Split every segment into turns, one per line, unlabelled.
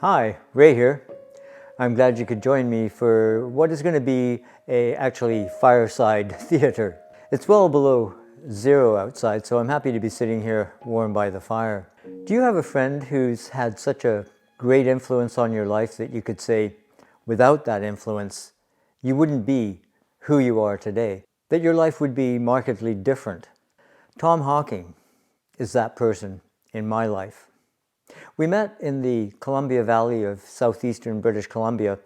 Hi, Ray here. I'm glad you could join me for what is going to be actually fireside theater. It's well below zero outside, so I'm happy to be sitting here warm by the fire. Do you have a friend who's had such a great influence on your life that you could say, without that influence, you wouldn't be who you are today? That your life would be markedly different? Tom Hawking is that person in my life. We met in the Columbia Valley of southeastern British Columbia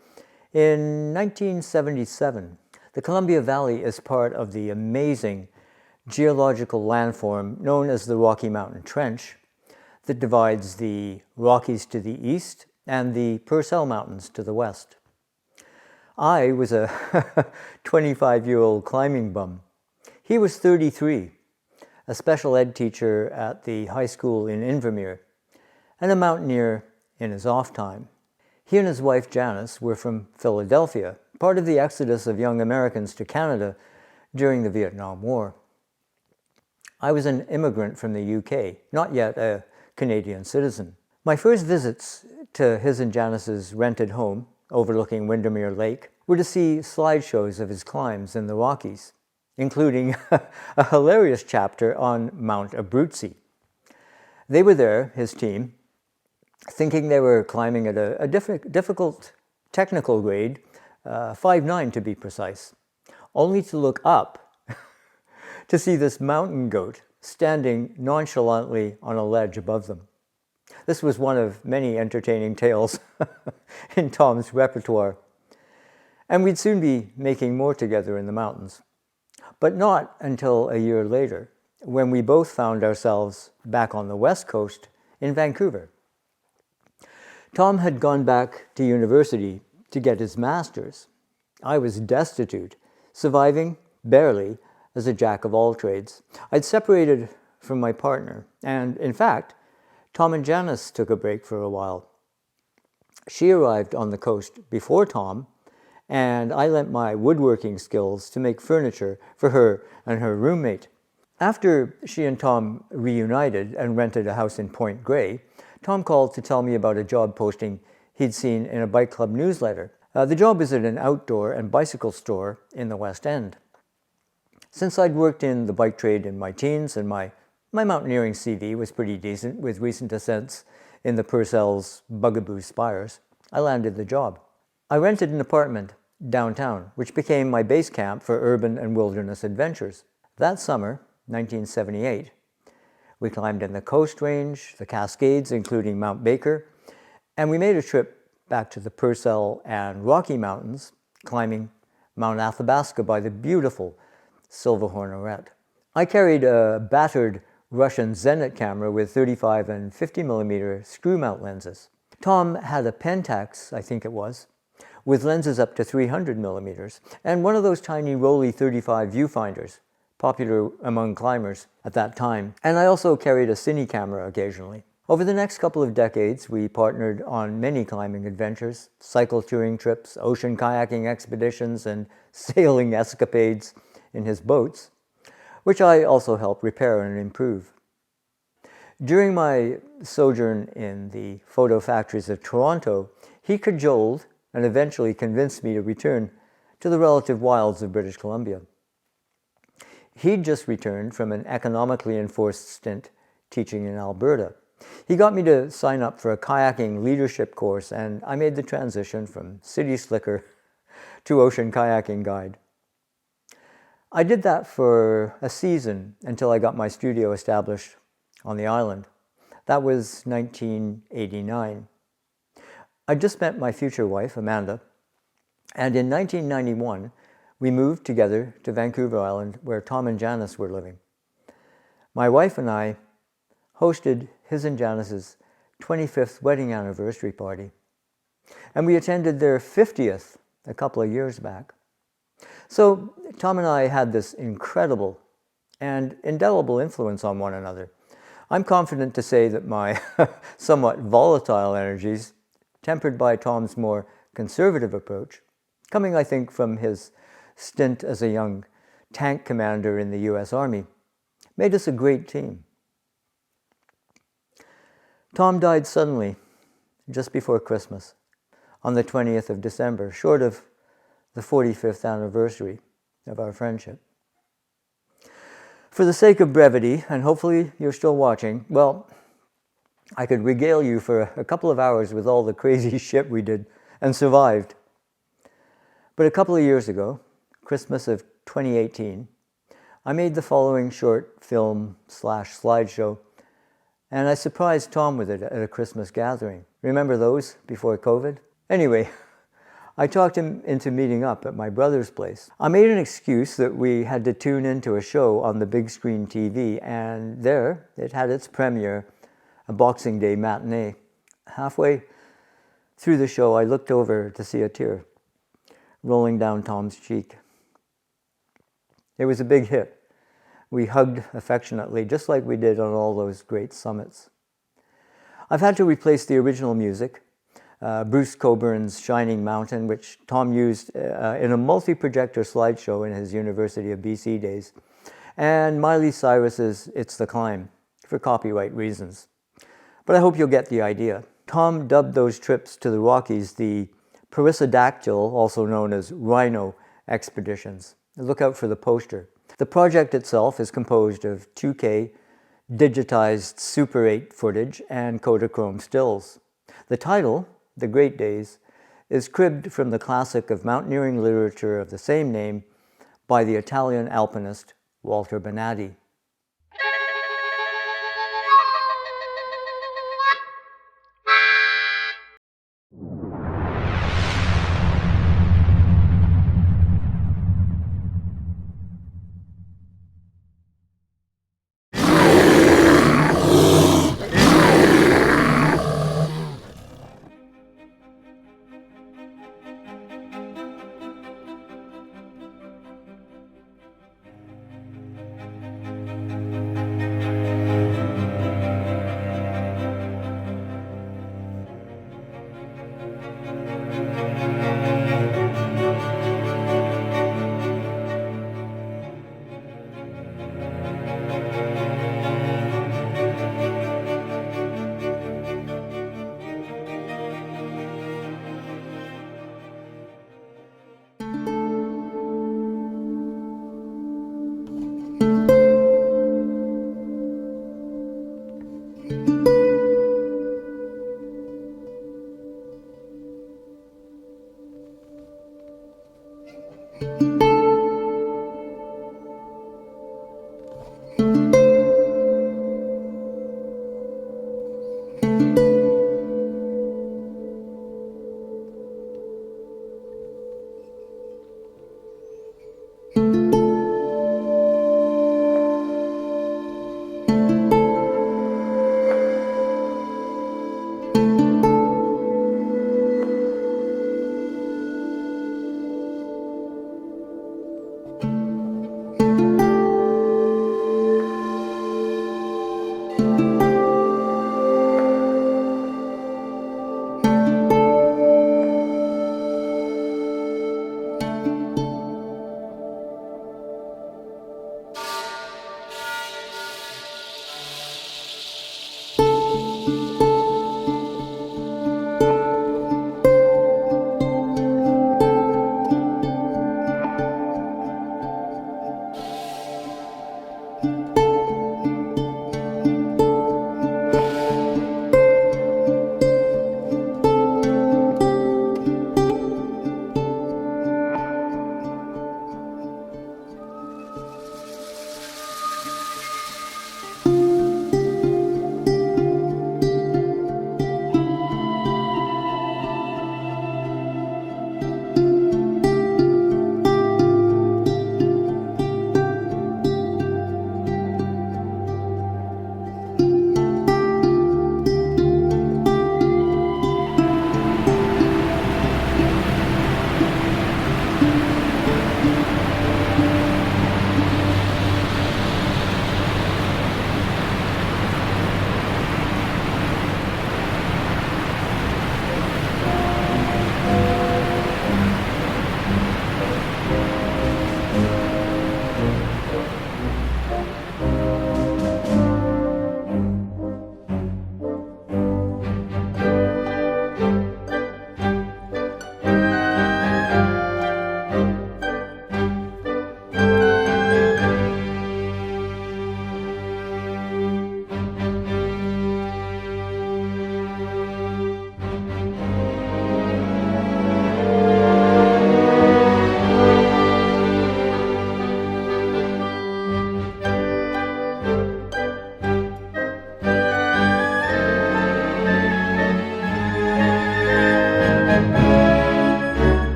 in 1977. The Columbia Valley is part of the amazing geological landform known as the Rocky Mountain Trench that divides the Rockies to the east and the Purcell Mountains to the west. I was a 25-year-old climbing bum. He was 33, a special ed teacher at the high school in Invermere, and a mountaineer in his off time. He and his wife Janice were from Philadelphia, part of the exodus of young Americans to Canada during the Vietnam War. I was an immigrant from the UK, not yet a Canadian citizen. My first visits to his and Janice's rented home, overlooking Windermere Lake, were to see slideshows of his climbs in the Rockies, including a hilarious chapter on Mount Abruzzi. They were there, his team, thinking they were climbing at a difficult technical grade, 5'9" to be precise, only to look up to see this mountain goat standing nonchalantly on a ledge above them. This was one of many entertaining tales in Tom's repertoire, and we'd soon be making more together in the mountains. But not until a year later, when we both found ourselves back on the West Coast in Vancouver. Tom had gone back to university to get his master's. I was destitute, surviving, barely, as a jack of all trades. I'd separated from my partner, and in fact, Tom and Janice took a break for a while. She arrived on the coast before Tom, and I lent my woodworking skills to make furniture for her and her roommate. After she and Tom reunited and rented a house in Point Grey, Tom called to tell me about a job posting he'd seen in a bike club newsletter. The job was at an outdoor and bicycle store in the West End. Since I'd worked in the bike trade in my teens and my mountaineering CV was pretty decent with recent ascents in the Purcell's Bugaboo Spires, I landed the job. I rented an apartment downtown, which became my base camp for urban and wilderness adventures. That summer, 1978, we climbed in the Coast Range, the Cascades, including Mount Baker, and we made a trip back to the Purcell and Rocky Mountains, climbing Mount Athabasca by the beautiful Silverhorn Arête. I carried a battered Russian Zenit camera with 35 and 50 millimeter screw mount lenses. Tom had a Pentax, I think it was, with lenses up to 300 millimeters, and one of those tiny Rolly 35 viewfinders, popular among climbers at that time. And I also carried a cine camera occasionally. Over the next couple of decades, we partnered on many climbing adventures, cycle touring trips, ocean kayaking expeditions, and sailing escapades in his boats, which I also helped repair and improve. During my sojourn in the photo factories of Toronto, he cajoled and eventually convinced me to return to the relative wilds of British Columbia. He'd just returned from an economically enforced stint teaching in Alberta. He got me to sign up for a kayaking leadership course, and I made the transition from city slicker to ocean kayaking guide. I did that for a season until I got my studio established on the island. That was 1989. I just met my future wife, Amanda, and in 1991, we moved together to Vancouver Island, where Tom and Janice were living. My wife and I hosted his and Janice's 25th wedding anniversary party, and we attended their 50th a couple of years back. So Tom and I had this incredible and indelible influence on one another. I'm confident to say that my somewhat volatile energies, tempered by Tom's more conservative approach, coming, I think, from his stint as a young tank commander in the U.S. Army, made us a great team. Tom died suddenly just before Christmas, on the 20th of December, short of the 45th anniversary of our friendship. For the sake of brevity, and hopefully you're still watching, well, I could regale you for a couple of hours with all the crazy shit we did and survived. But a couple of years ago, Christmas of 2018, I made the following short film / slideshow, and I surprised Tom with it at a Christmas gathering. Remember those before COVID? Anyway, I talked him into meeting up at my brother's place. I made an excuse that we had to tune into a show on the big screen TV, and there it had its premiere, a Boxing Day matinee. Halfway through the show, I looked over to see a tear rolling down Tom's cheek. It was a big hit. We hugged affectionately, just like we did on all those great summits. I've had to replace the original music, Bruce Coburn's Shining Mountain, which Tom used in a multi-projector slideshow in his University of BC days, and Miley Cyrus's It's the Climb, for copyright reasons. But I hope you'll get the idea. Tom dubbed those trips to the Rockies the Perissodactyl, also known as Rhino expeditions. Look out for the poster. The project itself is composed of 2K digitized Super 8 footage and Kodachrome stills. The title, The Great Days, is cribbed from the classic of mountaineering literature of the same name by the Italian alpinist Walter Bonatti.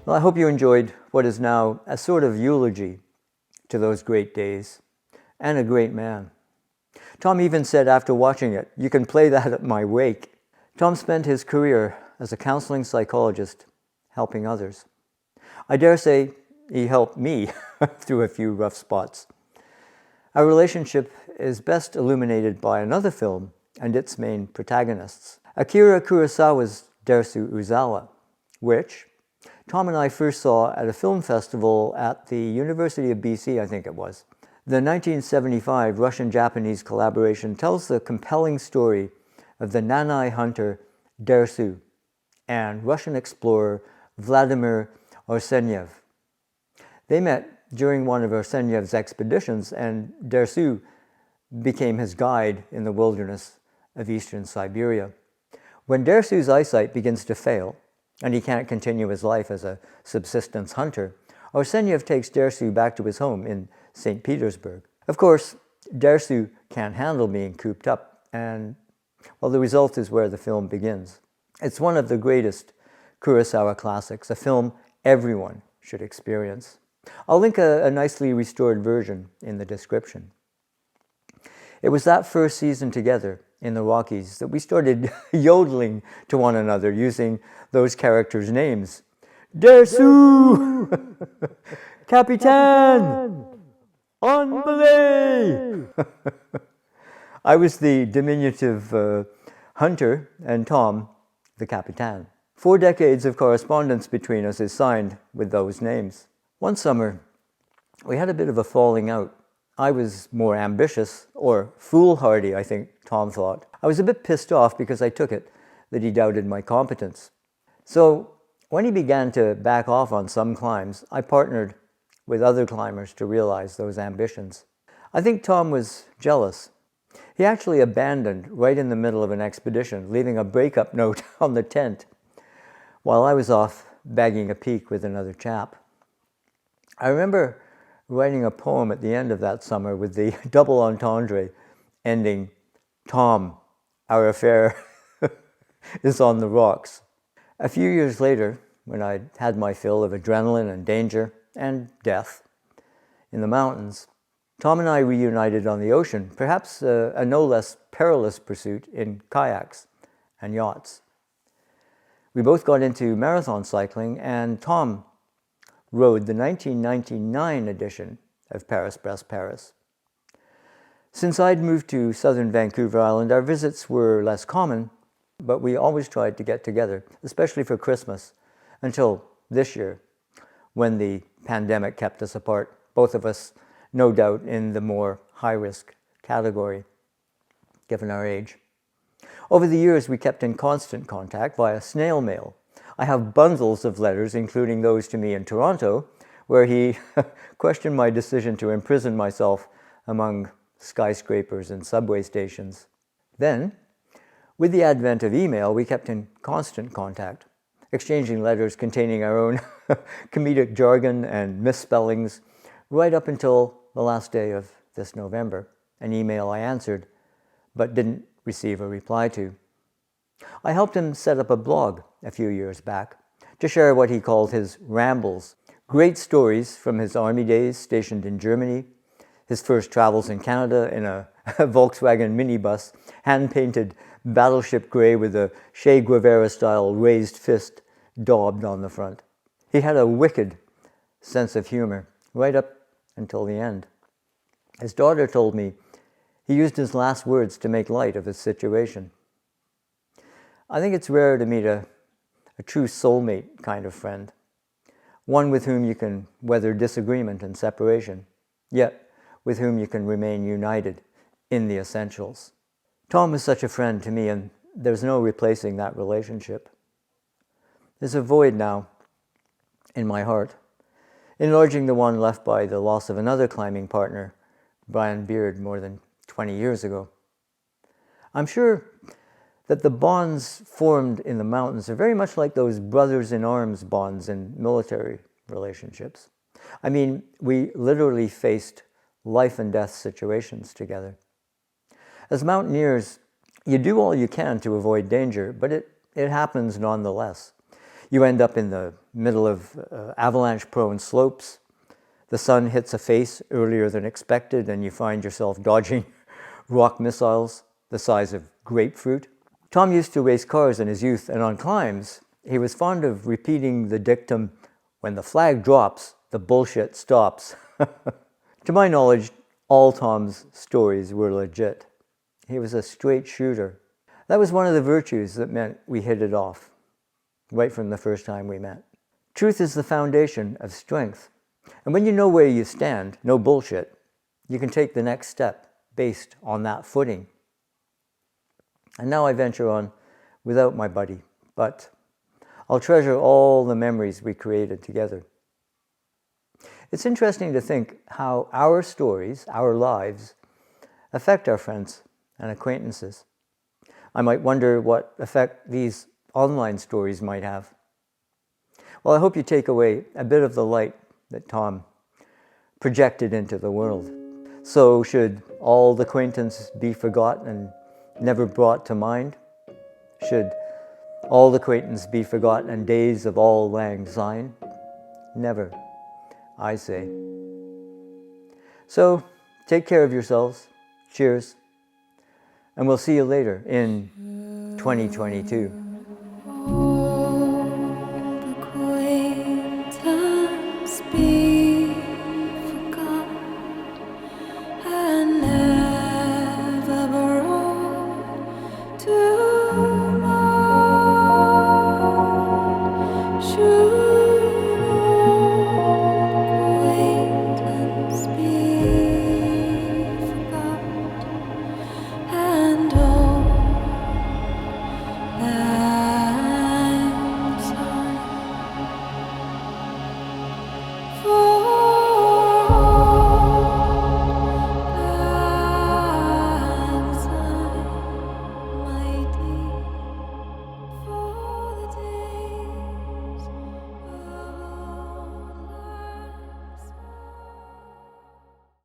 Well, I hope you enjoyed what is now a sort of eulogy to those great days and a great man. Tom even said after watching it, "You can play that at my wake." Tom spent his career as a counseling psychologist helping others. I dare say he helped me through a few rough spots. Our relationship is best illuminated by another film and its main protagonists. Akira Kurosawa's Dersu Uzala, which Tom and I first saw at a film festival at the University of BC, I think it was. The 1975 Russian-Japanese collaboration tells the compelling story of the Nanai hunter Dersu and Russian explorer Vladimir Arsenyev. They met during one of Arsenyev's expeditions, and Dersu became his guide in the wilderness of eastern Siberia. When Dersu's eyesight begins to fail, and he can't continue his life as a subsistence hunter, Arsenyev takes Dersu back to his home in St. Petersburg. Of course, Dersu can't handle being cooped up, and, well, the result is where the film begins. It's one of the greatest Kurosawa classics, a film everyone should experience. I'll link a nicely restored version in the description. It was that first season together in the Rockies that we started yodeling to one another using those characters' names. Dersu! Capitan! On belay! I was the diminutive hunter and Tom the Capitan. 4 decades of correspondence between us is signed with those names. One summer, we had a bit of a falling out. I was more ambitious, or foolhardy, I think Tom thought. I was a bit pissed off because I took it that he doubted my competence. So when he began to back off on some climbs, I partnered with other climbers to realize those ambitions. I think Tom was jealous. He actually abandoned right in the middle of an expedition, leaving a breakup note on the tent, while I was off bagging a peak with another chap. I remember writing a poem at the end of that summer with the double entendre ending, "Tom, our affair is on the rocks." A few years later, when I'd had my fill of adrenaline and danger and death in the mountains, Tom and I reunited on the ocean, perhaps a no less perilous pursuit in kayaks and yachts. We both got into marathon cycling, and Tom rode the 1999 edition of Paris-Brest-Paris. Since I'd moved to southern Vancouver Island, our visits were less common, but we always tried to get together, especially for Christmas, until this year, when the pandemic kept us apart, both of us no doubt in the more high-risk category, given our age. Over the years, we kept in constant contact via snail mail. I have bundles of letters, including those to me in Toronto, where he questioned my decision to imprison myself among skyscrapers and subway stations. Then, with the advent of email, we kept in constant contact, exchanging letters containing our own comedic jargon and misspellings, right up until the last day of this November, an email I answered, but didn't receive a reply to. I helped him set up a blog a few years back to share what he called his rambles, great stories from his army days stationed in Germany, his first travels in Canada in a Volkswagen minibus, hand-painted battleship gray with a Che Guevara-style raised fist daubed on the front. He had a wicked sense of humor, right up until the end. His daughter told me he used his last words to make light of his situation. I think it's rare to meet a true soulmate kind of friend, one with whom you can weather disagreement and separation, yet with whom you can remain united in the essentials. Tom was such a friend to me, and there's no replacing that relationship. There's a void now in my heart, enlarging the one left by the loss of another climbing partner, Brian Beard, more than 20 years ago. I'm sure that the bonds formed in the mountains are very much like those brothers-in-arms bonds in military relationships. I mean, we literally faced life and death situations together. As mountaineers, you do all you can to avoid danger, but it happens nonetheless. You end up in the middle of avalanche-prone slopes. The sun hits a face earlier than expected, and you find yourself dodging rock missiles the size of grapefruit. Tom used to race cars in his youth, and on climbs, he was fond of repeating the dictum, "When the flag drops, the bullshit stops." To my knowledge, all Tom's stories were legit. He was a straight shooter. That was one of the virtues that meant we hit it off, right from the first time we met. Truth is the foundation of strength. And when you know where you stand, no bullshit, you can take the next step based on that footing. And now I venture on without my buddy, but I'll treasure all the memories we created together. It's interesting to think how our stories, our lives, affect our friends and acquaintances. I might wonder what effect these online stories might have. Well, I hope you take away a bit of the light that Tom projected into the world. So should all acquaintance be forgotten and never brought to mind? Should all acquaintance be forgotten and days of auld lang syne? Never, I say. So take care of yourselves. Cheers. And we'll see you later in 2022.
True.